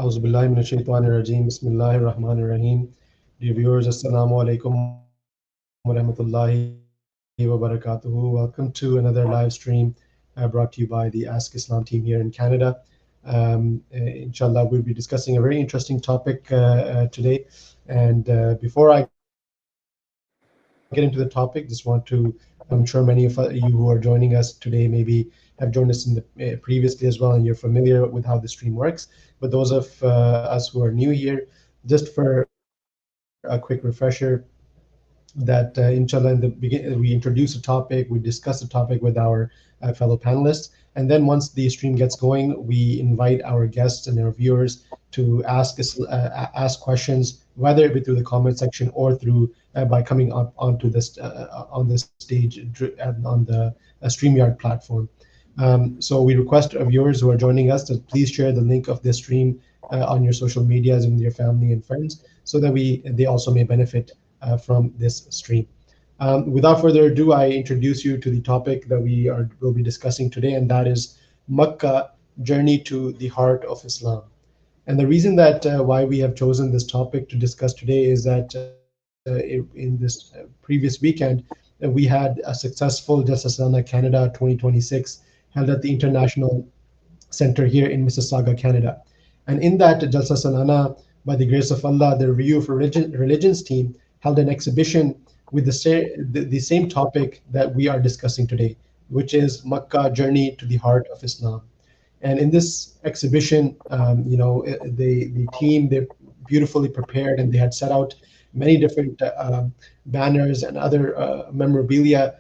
Auzubillahi minash shaitanir rajim. Bismillahir Rahmanir Rahim. Dear viewers, Assalamu alaikum wa rahmatullahi wa barakatuhu. Welcome to another live stream brought to you by the Ask Islam team here in Canada. Inshallah, we'll be discussing a very interesting topic today. And before I get into the topic, just want to, I'm sure many of you who are joining us today maybe have joined us previously as well, and you're familiar with how the stream works. But those of us who are new here, just for a quick refresher, that inshallah in the beginning we introduce a topic, we discuss the topic with our fellow panelists, and then once the stream gets going, we invite our guests and our viewers to ask questions, whether it be through the comment section or through by coming up onto this on the stage on the StreamYard platform. So we request our viewers who are joining us to please share the link of this stream on your social medias and with your family and friends, so that they also may benefit from this stream. Without further ado, I introduce you to the topic that will be discussing today, and that is Makkah: Journey to the Heart of Islam. And the reason that why we have chosen this topic to discuss today is that in this previous weekend, we had a successful Jalsa Salana Canada 2026 held at the International Center here in Mississauga, Canada. And in that Jalsa Salana, by the grace of Allah, the Review of Religions team held an exhibition with the same topic that we are discussing today, which is Makkah: Journey to the Heart of Islam. And in this exhibition, the team, they beautifully prepared, and they had set out many different banners and other memorabilia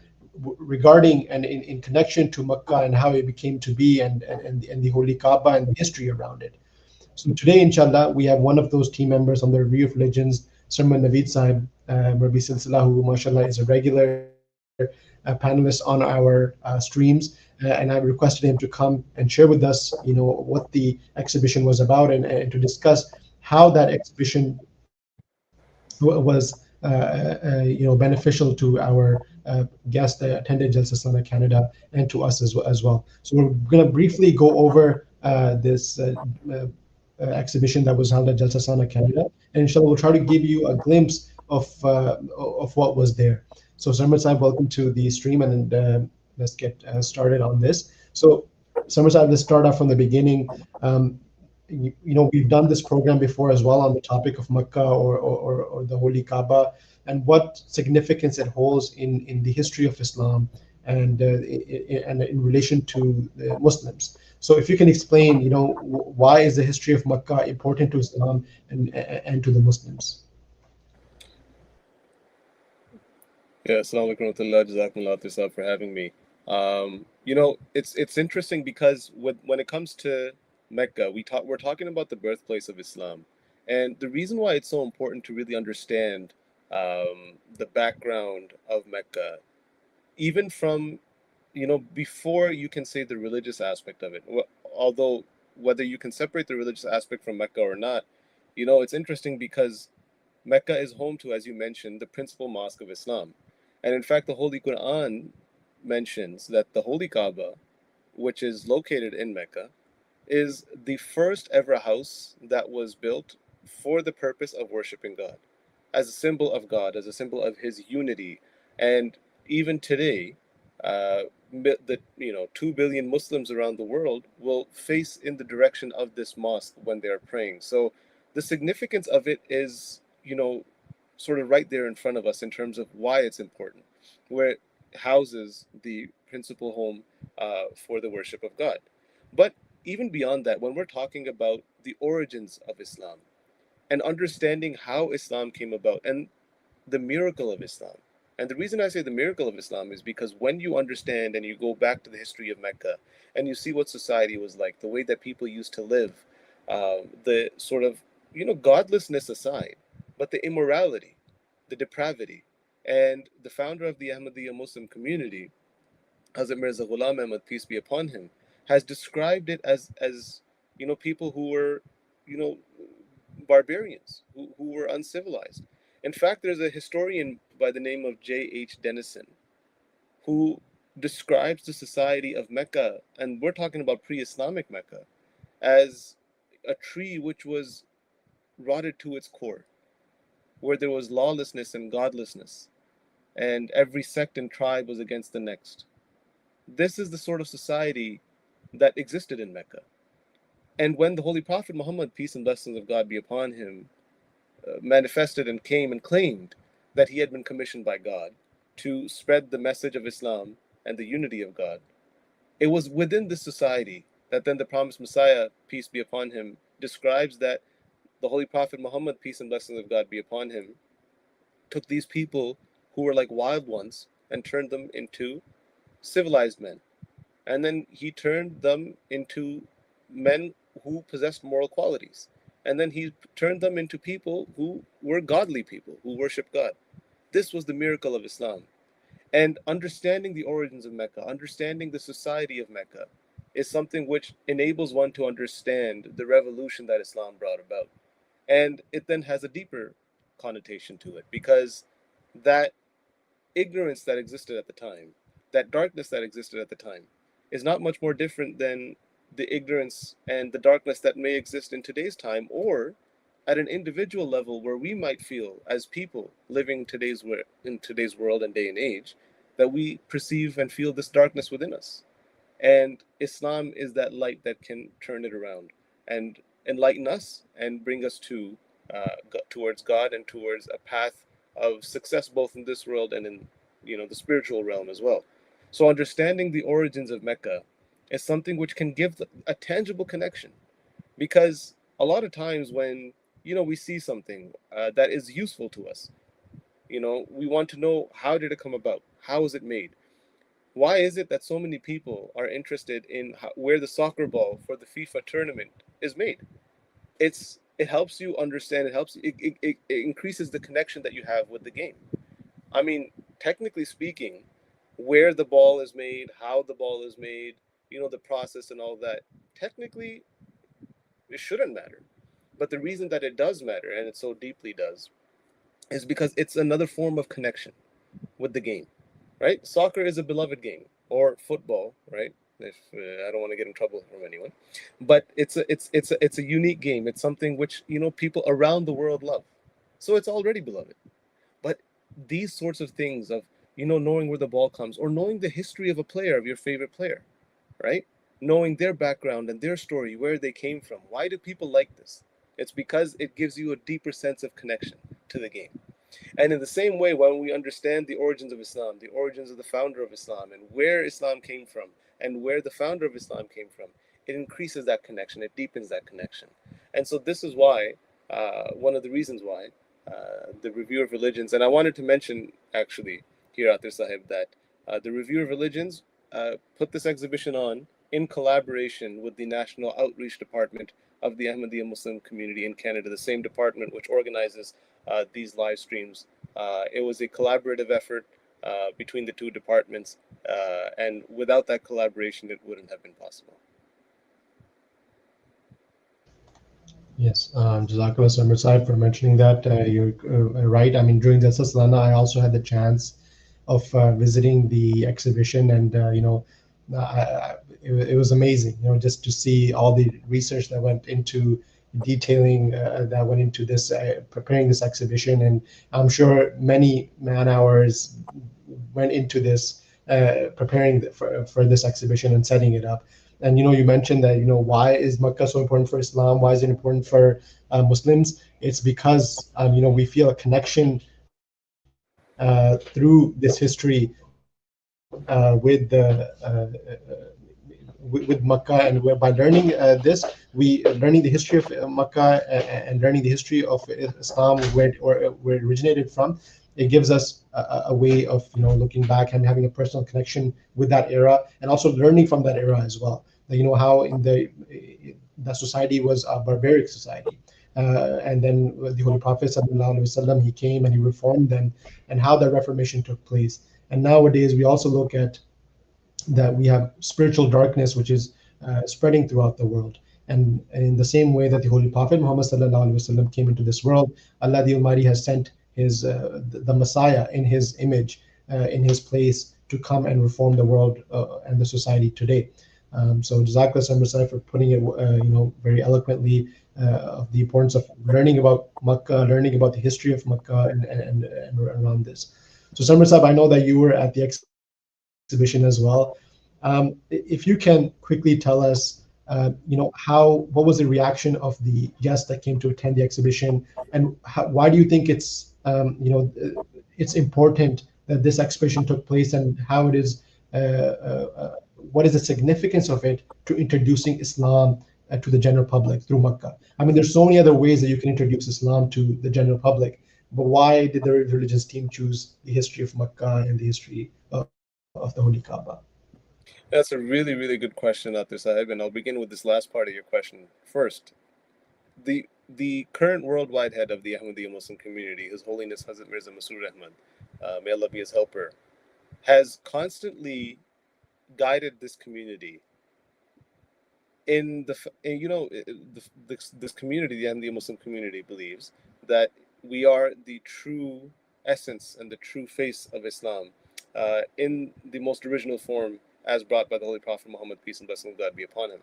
regarding and in connection to Makkah and how it became to be, and the Holy Kaaba and the history around it. So today, inshallah, we have one of those team members on the Review of Religions, Sarman Naveed Sahib, Marbi Silsila, who, mashallah, is a regular panelist on our streams. And I requested him to come and share with us, what the exhibition was about, and to discuss how that exhibition was beneficial to our guests that attended Jalsa Sana Canada, and to us as well. So we're going to briefly go over this exhibition that was held at Jalsa Sana Canada, and inshallah we'll try to give you a glimpse of what was there. So Sarmad Sahib, welcome to the stream, and let's get started on this. So Sarmad Sahib, let's start off from the beginning. We've done this program before as well on the topic of Makkah or the Holy Kaaba, and what significance it holds in the history of Islam, and in relation to the Muslims. So if you can explain, why is the history of Makkah important to Islam and to the Muslims? Yeah, assalamu alaikum warahmatullah, jazakumullah khair for having me. It's interesting because when it comes to Mecca, we're talking about the birthplace of Islam, and the reason why it's so important to really understand the background of Mecca, even from before you can say the religious aspect of it. Although whether you can separate the religious aspect from Mecca or not, it's interesting because Mecca is home to, as you mentioned, the principal mosque of Islam. And in fact, the Holy Quran mentions that the Holy Kaaba, which is located in Mecca, is the first ever house that was built for the purpose of worshiping God, as a symbol of God, as a symbol of His unity. And even today, the 2 billion Muslims around the world will face in the direction of this mosque when they are praying. So the significance of it is, sort of right there in front of us in terms of why it's important, where it houses the principal home for the worship of God. But even beyond that, when we're talking about the origins of Islam and understanding how Islam came about and the miracle of Islam. And the reason I say the miracle of Islam is because when you understand and you go back to the history of Mecca and you see what society was like, the way that people used to live, the sort of, godlessness aside, but the immorality, the depravity, and the founder of the Ahmadiyya Muslim community, Hazrat Mirza Ghulam Ahmad, peace be upon him, has described it as people who were, you know, barbarians, who were uncivilized. In fact, there's a historian by the name of J.H. Dennison who describes the society of Mecca, and we're talking about pre-Islamic Mecca, as a tree which was rotted to its core, where there was lawlessness and godlessness, and every sect and tribe was against the next. This is the sort of society that existed in Mecca. And when the Holy Prophet Muhammad, peace and blessings of God be upon him, manifested and came and claimed that he had been commissioned by God to spread the message of Islam and the unity of God, it was within this society that then the promised Messiah, peace be upon him, describes that the Holy Prophet Muhammad, peace and blessings of God be upon him, took these people who were like wild ones and turned them into civilized men. And then he turned them into men who possessed moral qualities. And then he turned them into people who were godly people, who worship God. This was the miracle of Islam. And understanding the origins of Mecca, understanding the society of Mecca, is something which enables one to understand the revolution that Islam brought about. And it then has a deeper connotation to it, because that ignorance that existed at the time, that darkness that existed at the time, is not much more different than the ignorance and the darkness that may exist in today's time, or at an individual level where we might feel as people living in today's world and day and age, that we perceive and feel this darkness within us. And Islam is that light that can turn it around and enlighten us and bring us to towards God and towards a path of success, both in this world and in the spiritual realm as well. So understanding the origins of Mecca is something which can give a tangible connection, because a lot of times when we see something that is useful to us, we want to know, how did it come about? How was it made? Why is it that so many people are interested in where the soccer ball for the FIFA tournament is made? It helps you understand. It increases the connection that you have with the game. I mean, technically speaking, where the ball is made, how the ball is made, the process and all that, technically it shouldn't matter. But the reason that it does matter, and it so deeply does, is because it's another form of connection with the game, right? Soccer is a beloved game, or football, right? If I don't want to get in trouble from anyone, but it's a unique game. It's something which people around the world love, so it's already beloved. But these sorts of things of knowing where the ball comes, or knowing the history of a player, of your favorite player, right? Knowing their background and their story, where they came from. Why do people like this? It's because it gives you a deeper sense of connection to the game. And in the same way, when we understand the origins of Islam, the origins of the founder of Islam, and where Islam came from, and where the founder of Islam came from, it increases that connection, it deepens that connection. And so this is why, one of the reasons why, the Review of Religions, and I wanted to mention actually here, Atir Sahib, that the Review of Religions put this exhibition on in collaboration with the National Outreach Department of the Ahmadiyya Muslim community in Canada, the same department which organizes these live streams. It was a collaborative effort between the two departments, and without that collaboration, it wouldn't have been possible. Yes, Jazakallah Samir Saib for mentioning that. You're right. I mean, during the Salana, I also had the chance of visiting the exhibition, and it was amazing. Just to see all the research that went into detailing that went into this preparing this exhibition, and I'm sure many man hours went into this preparing for this exhibition and setting it up. And you mentioned that why is Makkah so important for Islam? Why is it important for Muslims? It's because we feel a connection through this history with Makkah, and by learning this, we learning the history of Makkah, and learning the history of Islam, where it originated from. It gives us a way of looking back and having a personal connection with that era, and also learning from that era as well. How in the society was a barbaric society, and then the Holy Prophet Sallallahu Alaihi Wasallam, he came and he reformed them, and how that reformation took place. And nowadays we also look at that we have spiritual darkness which is spreading throughout the world. And in the same way that the Holy Prophet Muhammad Sallallahu Alaihi Wasallam came into this world, Allah the Almighty has sent his the Messiah in his image, in his place, to come and reform the world and the society today. So Jazakallah Samir for putting it very eloquently. of the importance of learning about Makkah, learning about the history of Makkah, and around this. So, Samir Saab, I know that you were at the exhibition as well. If you can quickly tell us, what was the reaction of the guests that came to attend the exhibition, and why do you think it's important that this exhibition took place, and how it is, what is the significance of it to introducing Islam to the general public through Makkah? I mean, there's so many other ways that you can introduce Islam to the general public, but why did the religious team choose the history of Makkah and the history of the Holy Kaaba? That's a really, really good question, Atir Sahib, and I'll begin with this last part of your question first. The current worldwide head of the Ahmadiyya Muslim community, His Holiness Hazrat Mirza Masroor Ahmad, may Allah be his helper, has constantly guided this community in this community, the Ahmadiyya Muslim community, believes that we are the true essence and the true face of Islam in the most original form as brought by the Holy Prophet Muhammad, peace and blessing of God be upon him.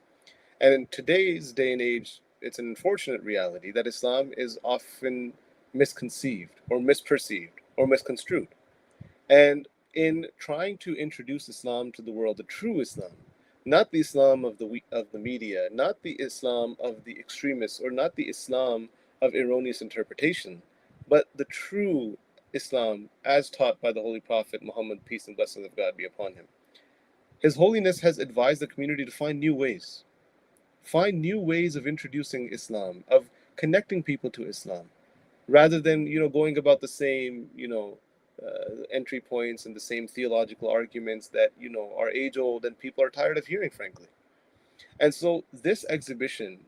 And in today's day and age, it's an unfortunate reality that Islam is often misconceived or misperceived or misconstrued. And in trying to introduce Islam to the world, the true Islam, not the Islam of the media, not the Islam of the extremists, or not the Islam of erroneous interpretation, but the true Islam as taught by the Holy Prophet Muhammad, peace and blessings of God be upon him. His Holiness has advised the community to find new ways of introducing Islam, of connecting people to Islam, rather than going about the same entry points and the same theological arguments that are age old and people are tired of hearing, frankly. And so this exhibition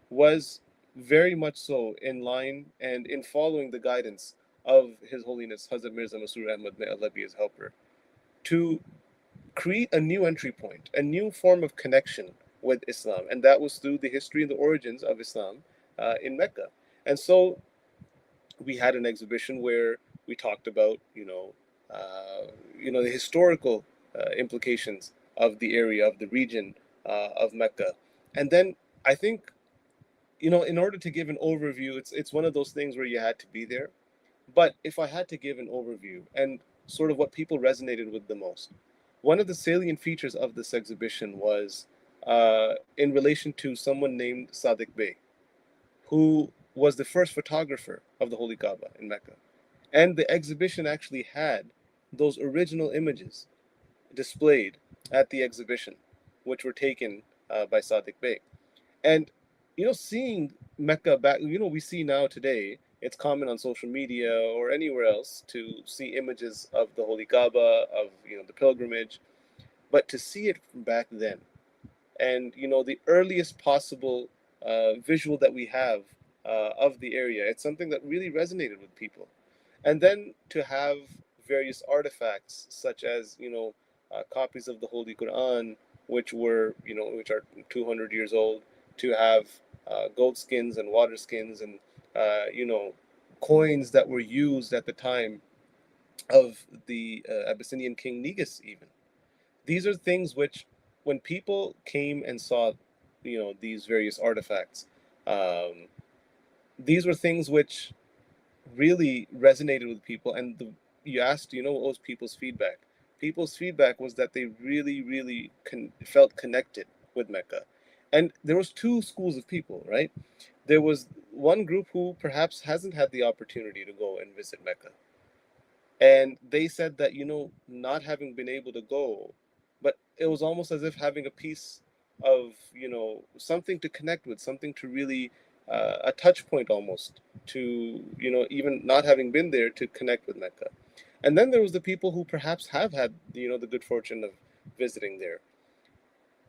was very much so in line and in following the guidance of His Holiness Hazrat Mirza Masroor Ahmad, may Allah be his helper, to create a new entry point, a new form of connection with Islam, and that was through the history and the origins of Islam in Mecca. And so we had an exhibition where we talked about the historical implications of the area, of the region of Mecca. And then I think in order to give an overview, it's one of those things where you had to be there. But if I had to give an overview and sort of what people resonated with the most, one of the salient features of this exhibition was in relation to someone named Sadiq Bey, who was the first photographer of the Holy Kaaba in Mecca. And the exhibition actually had those original images displayed at the exhibition, which were taken by Sadiq Bey. And, seeing Mecca back, we see now today, it's common on social media or anywhere else to see images of the Holy Kaaba, of, the pilgrimage, but to see it from back then, and the earliest possible visual that we have of the area, it's something that really resonated with people. And then to have various artifacts such as copies of the Holy Quran, which are 200 years old, to have goat skins and water skins and coins that were used at the time of the Abyssinian king Negus even. These are things which, when people came and saw, these various artifacts, um, these were things which really resonated with people. And you asked, what was people's feedback? People's feedback was that they really, really felt connected with Mecca. And there was two schools of people, right? There was one group who perhaps hasn't had the opportunity to go and visit Mecca, and they said that not having been able to go, but it was almost as if having a piece of something to connect with, something to really a touch point almost to even not having been there, to connect with Mecca. And then there was the people who perhaps have had the good fortune of visiting there,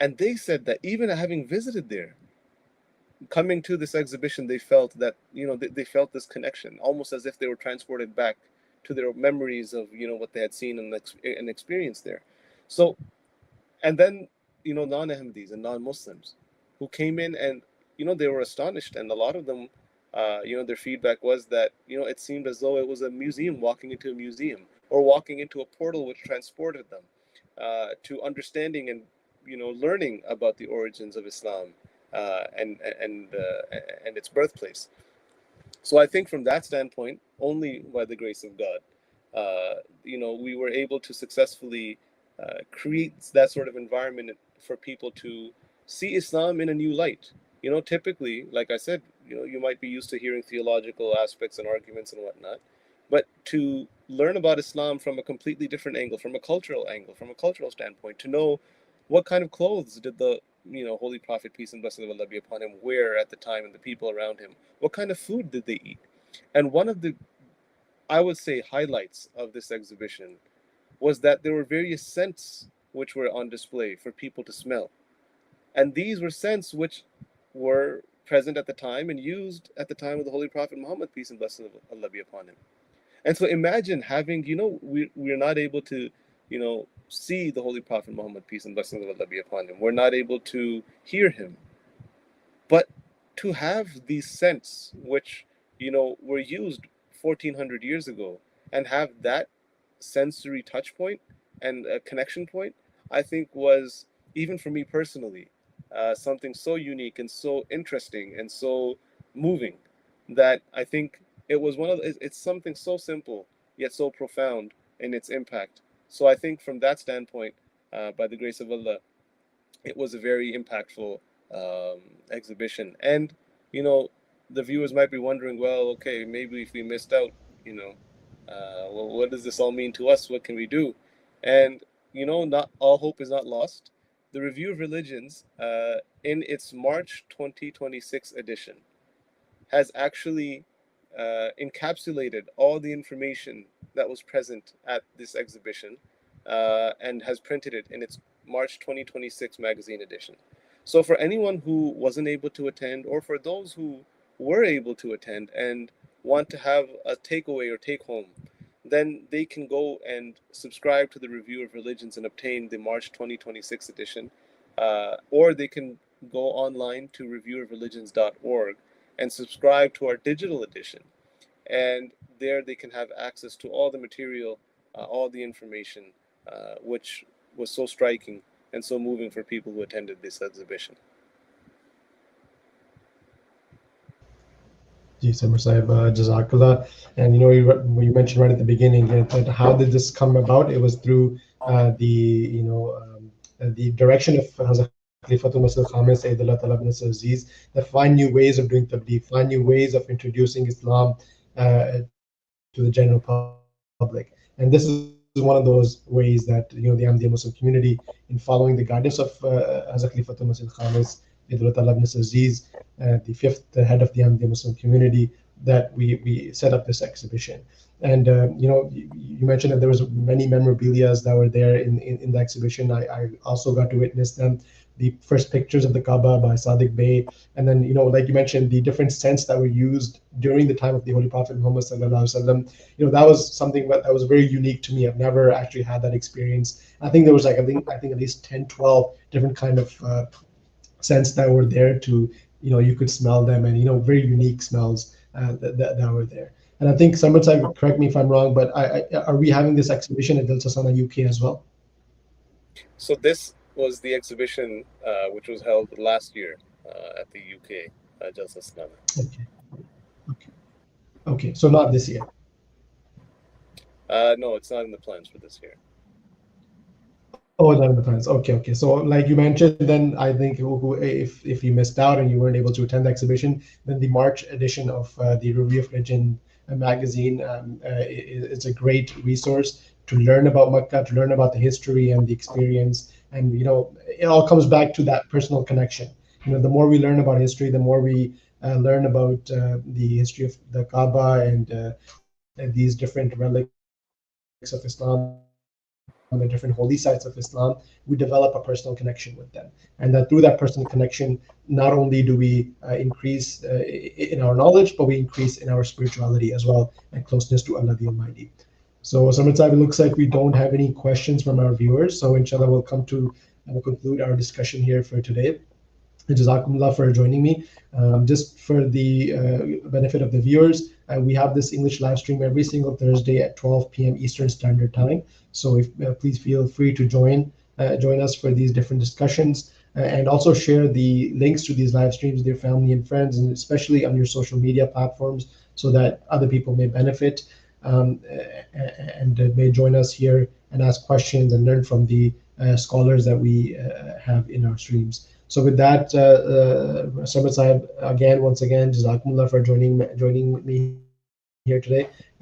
and they said that even having visited there, coming to this exhibition, they felt that they felt this connection, almost as if they were transported back to their memories of what they had seen and experienced there. So, and then non-Ahmadis and non-Muslims who came in, and they were astonished, and a lot of them, their feedback was that it seemed as though it was a museum, walking into a museum, or walking into a portal which transported them to understanding and learning about the origins of Islam and its birthplace. So I think from that standpoint, only by the grace of God, we were able to successfully create that sort of environment for people to see Islam in a new light. Typically, like I said, you might be used to hearing theological aspects and arguments and whatnot, but to learn about Islam from a completely different angle, from a cultural standpoint, to know what kind of clothes did the Holy Prophet, peace and blessings of Allah be upon him, wear at the time, and the people around him. What kind of food did they eat? And one of the, I would say, highlights of this exhibition was that there were various scents which were on display for people to smell. And these were scents which were present at the time and used at the time of the Holy Prophet Muhammad, peace and blessings of Allah be upon him. And so imagine having, we're not able to, see the Holy Prophet Muhammad, peace and blessings of Allah be upon him. We're not able to hear him. But to have these scents, which, were used 1400 years ago, and have that sensory touch point and a connection point, I think was, even for me personally, something so unique and so interesting and so moving that I think it was it's something so simple yet so profound in its impact. So I think from that standpoint, by the grace of Allah, it was a very impactful exhibition. And, you know, the viewers might be wondering, well, okay, maybe if we missed out, you know, well, what does this all mean to us? What can we do? And, not all hope is not lost. The Review of Religions, in its March 2026 edition, has actually encapsulated all the information that was present at this exhibition, and has printed it in its March 2026 magazine edition. So, for anyone who wasn't able to attend, or for those who were able to attend and want to have a takeaway or take home, then they can go and subscribe to the Review of Religions and obtain the March 2026 edition, or they can go online to reviewofreligions.org and subscribe to our digital edition. And there they can have access to all the material, all the information, which was so striking and so moving for people who attended this exhibition. Ji Samar Sahib, Jazakallah. And you mentioned right at the beginning that how did this come about? It was through the direction of Hazrat Khalifatul Masih Khamis Sayyidullah Talab Nasir Aziz, that find new ways of doing tabligh, find new ways of introducing Islam to the general public. And this is one of those ways that the Ahmadiyya Muslim community, in following the guidance of Hazrat Khalifatul Masih Khamis Sayyidullah Talab Nasir Aziz, the fifth head of the Ahmadiyya Muslim community, that we set up this exhibition. And you mentioned that there was many memorabilia that were there in the exhibition. I also got to witness them. The first pictures of the Kaaba by Sadiq Bey, and then like you mentioned, the different scents that were used during the time of the Holy Prophet Muhammad sallallahu alaihi wasallam. That was something that was very unique to me. I've never actually had that experience. I think there was I think at least 10, 12 different kind of scents that were there to you could smell them, and very unique smells that were there. And I think someone said, correct me if I'm wrong, but are we having this exhibition at Dil Sasana UK as well? So this was the exhibition which was held last year at the UK Jalsa Salana. Okay. So not this year. No, it's not in the plans for this year. Oh, not in the plans. Okay. So, like you mentioned, then I think if you missed out and you weren't able to attend the exhibition, then the March edition of the Review of Religion magazine is a great resource to learn about Makkah, to learn about the history and the experience. And it all comes back to that personal connection. The more we learn about history, the more we learn about the history of the Kaaba and these different relics of Islam, the different holy sites of Islam, we develop a personal connection with them. And that through that personal connection, not only do we increase in our knowledge, but we increase in our spirituality as well, and closeness to Allah the Almighty. So, Samad Sahib, it looks like we don't have any questions from our viewers. So, inshallah, we'll conclude our discussion here for today. Jazakumullah for joining me. Just for the benefit of the viewers, we have this English live stream every single Thursday at 12 p.m. Eastern Standard Time. So please feel free to join us for these different discussions. and also share the links to these live streams with your family and friends, and especially on your social media platforms, so that other people may benefit, and may join us here and ask questions and learn from the scholars that we have in our streams. So with that, Samad Sahib, again, once again, Jazakumullah for joining me here today. And